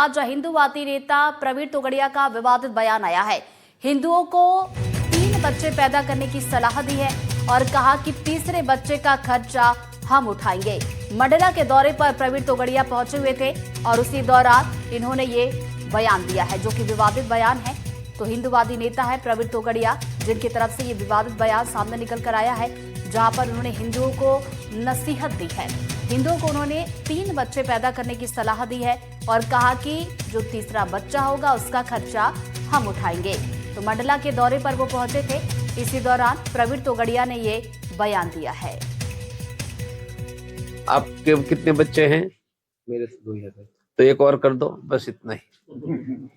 आज हिंदूवादी नेता प्रवीण तोगड़िया का विवादित बयान आया है। हिंदुओं को 3 बच्चे पैदा करने की सलाह दी है और कहा कि तीसरे बच्चे का खर्चा हम उठाएंगे। मंडला के दौरे पर प्रवीण तोगड़िया पहुंचे हुए थे और उसी दौरान इन्होंने ये बयान दिया है, जो कि विवादित बयान है। तो हिंदूवादी नेता है प्रवीण तोगड़िया, जिनकी तरफ से ये विवादित बयान सामने निकल कर आया है, जहां पर उन्होंने हिंदुओं को नसीहत दी है। हिंदुओं को उन्होंने 3 बच्चे पैदा करने की सलाह दी है और कहा कि जो तीसरा बच्चा होगा उसका खर्चा हम उठाएंगे। तो मंडला के दौरे पर वो पहुंचे थे, इसी दौरान प्रवीण तोगड़िया ने ये बयान दिया है। आपके कितने बच्चे हैं? मेरे से 2 ही है। तो एक और कर दो, बस इतना ही।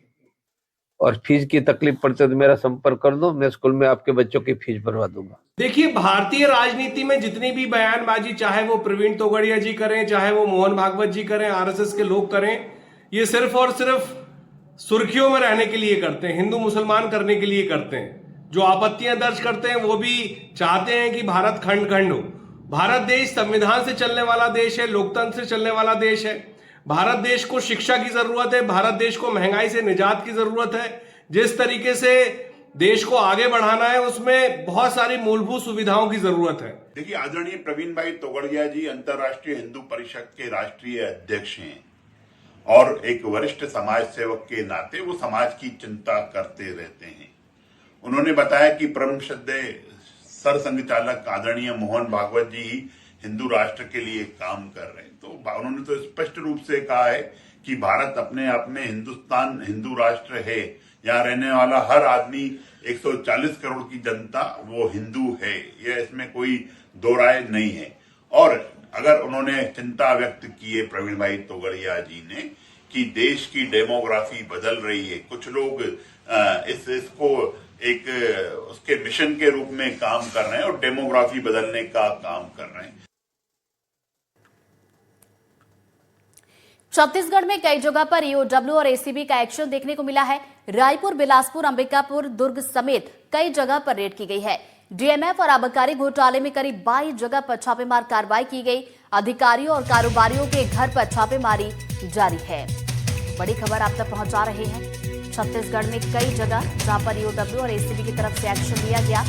और फीस की तकलीफ पड़ती है तो मेरा संपर्क कर दो, मैं स्कूल में आपके बच्चों की फीस भरवा दूंगा। देखिए, भारतीय राजनीति में जितनी भी बयानबाजी, चाहे वो प्रवीण तोगड़िया जी करें, चाहे वो मोहन भागवत जी करें, आरएसएस के लोग करें, ये सिर्फ और सिर्फ सुर्खियों में रहने के लिए करते हैं, हिंदू मुसलमान करने के लिए करते हैं। जो आपत्तियां दर्ज करते हैं वो भी चाहते हैं कि भारत खंड खंड हो। भारत देश संविधान से चलने वाला देश है, लोकतंत्र से चलने वाला देश है। भारत देश को शिक्षा की जरूरत है, भारत देश को महंगाई से निजात की जरूरत है। जिस तरीके से देश को आगे बढ़ाना है, उसमें बहुत सारी मूलभूत सुविधाओं की जरूरत है। देखिए, आदरणीय प्रवीण भाई तोगड़िया जी अंतर्राष्ट्रीय हिंदू परिषद के राष्ट्रीय अध्यक्ष हैं और एक वरिष्ठ समाज सेवक के नाते वो समाज की चिंता करते रहते हैं। उन्होंने बताया कि परम श्रद्धेय सरसंघ चालक आदरणीय मोहन भागवत जी हिंदू राष्ट्र के लिए काम कर रहे हैं। तो उन्होंने तो स्पष्ट रूप से कहा है कि भारत अपने आप में हिंदुस्तान हिंदू राष्ट्र है। यहाँ रहने वाला हर आदमी 140 करोड़ की जनता वो हिंदू है, यह इसमें कोई दो राय नहीं है। और अगर उन्होंने चिंता व्यक्त की है प्रवीण भाई तोगड़िया जी ने कि देश की डेमोग्राफी बदल रही है, कुछ लोग इसको एक उसके मिशन के रूप में काम कर रहे हैं और डेमोग्राफी बदलने का काम कर रहे हैं। छत्तीसगढ़ में कई जगह पर ईओडब्ल्यू और एसीबी का एक्शन देखने को मिला है। रायपुर, बिलासपुर, अंबिकापुर, दुर्ग समेत कई जगह पर रेड की गई है। डीएमएफ और आबकारी घोटाले में करीब 22 जगह पर छापेमार कार्रवाई की गई। अधिकारियों और कारोबारियों के घर पर छापेमारी जारी है। बड़ी खबर आप तक पहुंचा रहे हैं। छत्तीसगढ़ में कई जगह जहां पर ईओडब्ल्यू और एसीबी की तरफ से एक्शन लिया गया।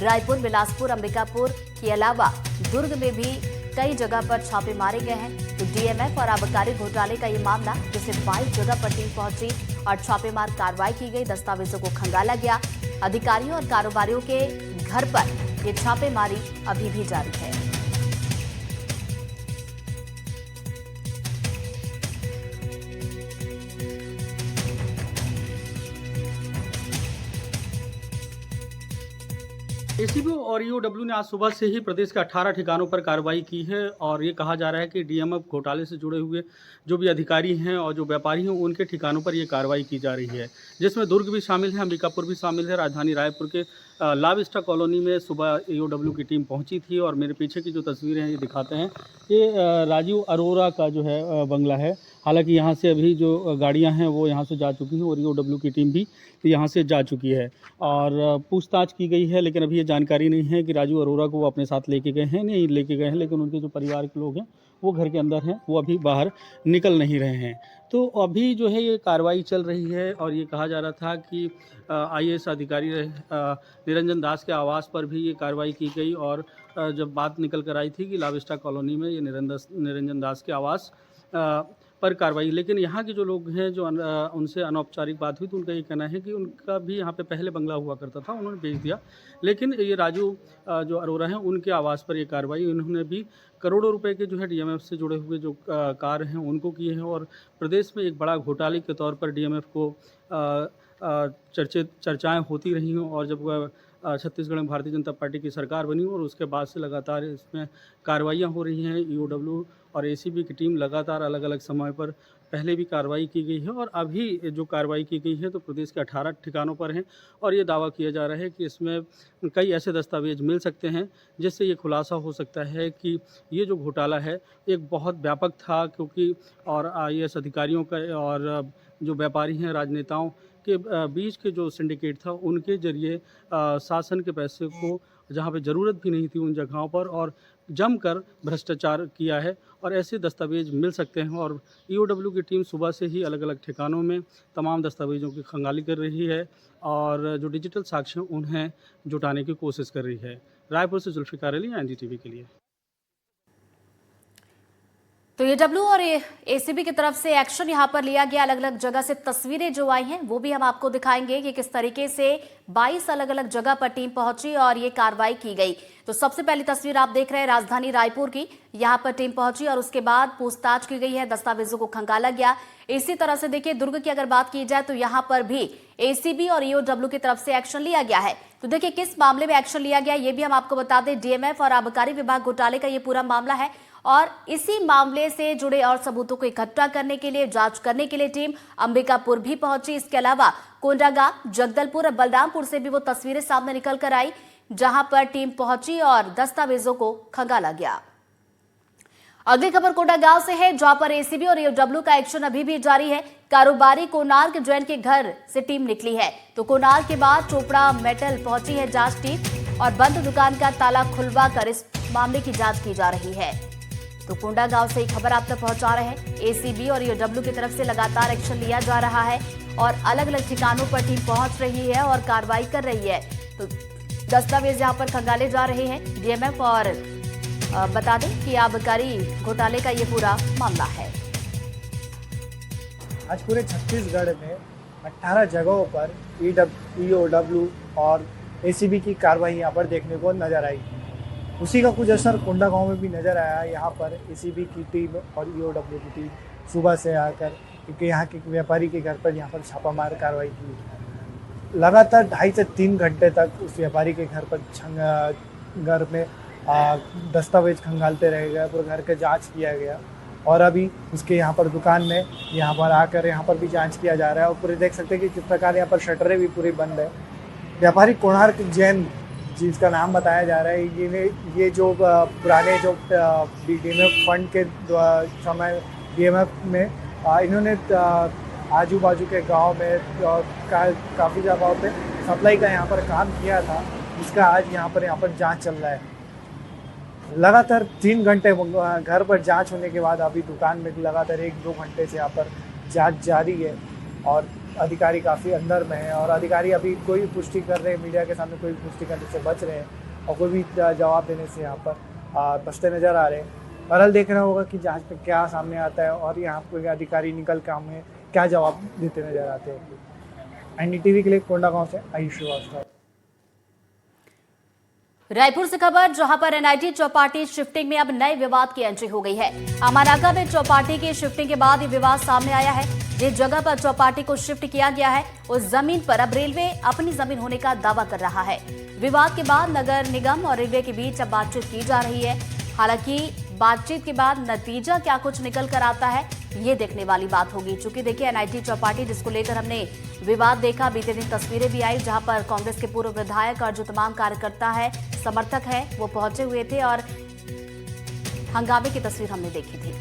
रायपुर, बिलासपुर, अंबिकापुर के अलावा दुर्ग में भी कई जगह पर छापे मारे गए हैं। तो डीएमएफ और आबकारी घोटाले का ये मामला, जिसे 22 जगह पर टीम पहुंची और छापेमार कार्रवाई की गई, दस्तावेजों को खंगाला गया। अधिकारियों और कारोबारियों के घर पर ये छापेमारी अभी भी जारी है। एसीबी और ईओडब्ल्यू ने आज सुबह से ही प्रदेश के 18 ठिकानों पर कार्रवाई की है और ये कहा जा रहा है कि डीएमएफ घोटाले से जुड़े हुए जो भी अधिकारी हैं और जो व्यापारी हैं उनके ठिकानों पर ये कार्रवाई की जा रही है, जिसमें दुर्ग भी शामिल है, अंबिकापुर भी शामिल है। राजधानी रायपुर के लाविस्टा कॉलोनी में सुबह ईओडब्ल्यू की टीम पहुंची थी और मेरे पीछे की जो तस्वीरें हैं ये दिखाते हैं। ये राजीव अरोरा का जो है बंगला है। हालांकि यहाँ से अभी जो गाड़ियाँ हैं वो यहाँ से जा चुकी हैं और ईओडब्ल्यू की टीम भी यहाँ से जा चुकी है और पूछताछ की गई है। लेकिन अभी ये जानकारी नहीं है कि राजू अरोरा को वो अपने साथ लेके गए हैं, नहीं लेके गए हैं, लेकिन उनके जो परिवार के लोग हैं वो घर के अंदर हैं, वो अभी बाहर निकल नहीं रहे हैं। तो अभी जो है ये कार्रवाई चल रही है और ये कहा जा रहा था कि आईएएस अधिकारी निरंजन दास के आवास पर भी ये कार्रवाई की गई और जब बात निकल कर आई थी कि लाविस्टा कॉलोनी में ये निरंजन दास के आवास पर कार्रवाई, लेकिन यहाँ के जो लोग हैं जो उनसे अनौपचारिक बात हुई तो उनका ये कहना है कि उनका भी यहाँ पे पहले बंगला हुआ करता था, उन्होंने बेच दिया। लेकिन ये राजू जो अरोरा हैं उनके आवास पर ये कार्रवाई, उन्होंने भी करोड़ों रुपए के जो है डीएमएफ से जुड़े हुए जो कार्य हैं उनको किए हैं और प्रदेश में एक बड़ा घोटाले के तौर पर डीएमएफ को चर्चाएँ होती रही हैं। और जब छत्तीसगढ़ में भारतीय जनता पार्टी की सरकार बनी और उसके बाद से लगातार इसमें कार्रवाइयाँ हो रही हैं। ईओडब्ल्यू और एसीबी की टीम लगातार अलग अलग समय पर पहले भी कार्रवाई की गई है और अभी जो कार्रवाई की गई है तो प्रदेश के 18 ठिकानों पर हैं और ये दावा किया जा रहा है कि इसमें कई ऐसे दस्तावेज मिल सकते हैं जिससे ये खुलासा हो सकता है कि ये जो घोटाला है एक बहुत व्यापक था, क्योंकि और आईएएस अधिकारियों का और जो व्यापारी हैं, राजनेताओं के बीच के जो सिंडिकेट था उनके जरिए शासन के पैसे को जहाँ पे ज़रूरत भी नहीं थी उन जगहों पर और जमकर भ्रष्टाचार किया है और ऐसे दस्तावेज मिल सकते हैं। और ईओडब्ल्यू की टीम सुबह से ही अलग अलग ठिकानों में तमाम दस्तावेजों की खंगाली कर रही है और जो डिजिटल साक्ष्य उन्हें जुटाने की कोशिश कर रही है। रायपुर से जुल्फिकार अली, एनडीटीवी के लिए। तो ये डब्ल्यू और एसीबी की तरफ से एक्शन यहां पर लिया गया। अलग अलग जगह से तस्वीरें जो आई हैं वो भी हम आपको दिखाएंगे कि किस तरीके से 22 अलग अलग जगह पर टीम पहुंची और ये कार्रवाई की गई। तो सबसे पहली तस्वीर आप देख रहे हैं राजधानी रायपुर की। यहां पर टीम पहुंची और उसके बाद पूछताछ की गई है, दस्तावेजों को खंगाला गया। इसी तरह से देखिए दुर्ग की अगर बात की जाए तो यहां पर भी एसीबी और ईओडब्ल्यू की तरफ से एक्शन लिया गया है। तो देखिए किस मामले में एक्शन लिया गया ये भी हम आपको बता दें। डीएमएफ और आबकारी विभाग घोटाले का ये पूरा मामला है और इसी मामले से जुड़े और सबूतों को इकट्ठा करने के लिए, जांच करने के लिए टीम अंबिकापुर भी पहुंची। इसके अलावा कोंडागांव, जगदलपुर और बलरामपुर से भी वो तस्वीरें सामने निकल कर आई जहां पर टीम पहुंची और दस्तावेजों को खंगाला गया। अगली खबर कोंडागांव से है जहां पर एसीबी और ईओडब्ल्यू का एक्शन अभी भी जारी है। कारोबारी कोनार्क जैन के घर से टीम निकली है। तो कोनार्क के बाद चोपड़ा मेटल पहुंची है जांच टीम और बंद दुकान का ताला खुलवा कर इस मामले की जांच की जा रही है। तो कोंडागांव से खबर आप तक पहुंचा रहे हैं। एसीबी और ईओडब्ल्यू की तरफ से लगातार एक्शन लिया जा रहा है और अलग अलग ठिकानों पर टीम पहुंच रही है और कार्रवाई कर रही है। तो दस्तावेज यहां पर खंगाले जा रहे हैं। डीएमएफ और बता दें कि आबकारी घोटाले का ये पूरा मामला है। आज पूरे छत्तीसगढ़ में 18 जगहों पर ईओडब्ल्यू और एसीबी की कार्रवाई यहाँ पर देखने को नजर आई। उसी का कुछ असर कोंडागांव में भी नजर आया। यहाँ पर एसीबी की टीम और ईओडब्ल्यू की टीम सुबह से आकर क्योंकि यहाँ के व्यापारी के घर पर यहाँ पर छापामार कार्रवाई की। लगातार 2.5 से 3 घंटे तक उस व्यापारी के घर पर घर में दस्तावेज खंगालते रहे गए, पूरे घर का जांच किया गया और अभी उसके यहाँ पर दुकान में यहाँ पर आकर यहाँ पर भी जांच किया जा रहा है। और पूरे देख सकते हैं कि किस प्रकार यहाँ पर शटरें भी पूरी बंद है। व्यापारी कोणार्क जैन जिसका नाम बताया जा रहा है, ये जो पुराने जो डीएमएफ फंड के समय डीएमएफ में इन्होंने आजू बाजू के गांव में काफ़ी जगहों पे सप्लाई का यहाँ पर काम किया था, जिसका आज यहाँ पर जांच चल रहा है। लगातार 3 घंटे घर पर जांच होने के बाद अभी दुकान में लगातार 1-2 घंटे से यहाँ पर जांच जारी है और अधिकारी काफ़ी अंदर में है और अधिकारी अभी कोई पुष्टि कर रहे हैं, मीडिया के सामने कोई पुष्टि करने से बच रहे हैं और कोई भी जवाब देने से यहाँ पर बचते नज़र आ रहे हैं। बहरहाल देखना होगा कि जांच में क्या सामने आता है और यहाँ कोई अधिकारी निकल कर हमें क्या जवाब देते नजर आते हैं। एनडीटीवी के लिए कोंडागांव से आयुष श्रीवास्तव। रायपुर से खबर जहां पर एनआईटी चौपाटी शिफ्टिंग में अब नए विवाद की एंट्री हो गई है। अमानाका में चौपाटी की शिफ्टिंग के बाद ये विवाद सामने आया है। जिस जगह पर चौपाटी को शिफ्ट किया गया है उस जमीन पर अब रेलवे अपनी जमीन होने का दावा कर रहा है। विवाद के बाद नगर निगम और रेलवे के बीच अब बातचीत की जा रही है। हालांकि बातचीत के बाद नतीजा क्या कुछ निकल कर आता है ये देखने वाली बात होगी। चूंकि देखिए एनआईटी चौपाटी जिसको लेकर हमने विवाद देखा, बीते दिन तस्वीरें भी आई जहां पर कांग्रेस के पूर्व विधायक और जो तमाम कार्यकर्ता है, समर्थक है, वो पहुंचे हुए थे और हंगामे की तस्वीर हमने देखी थी।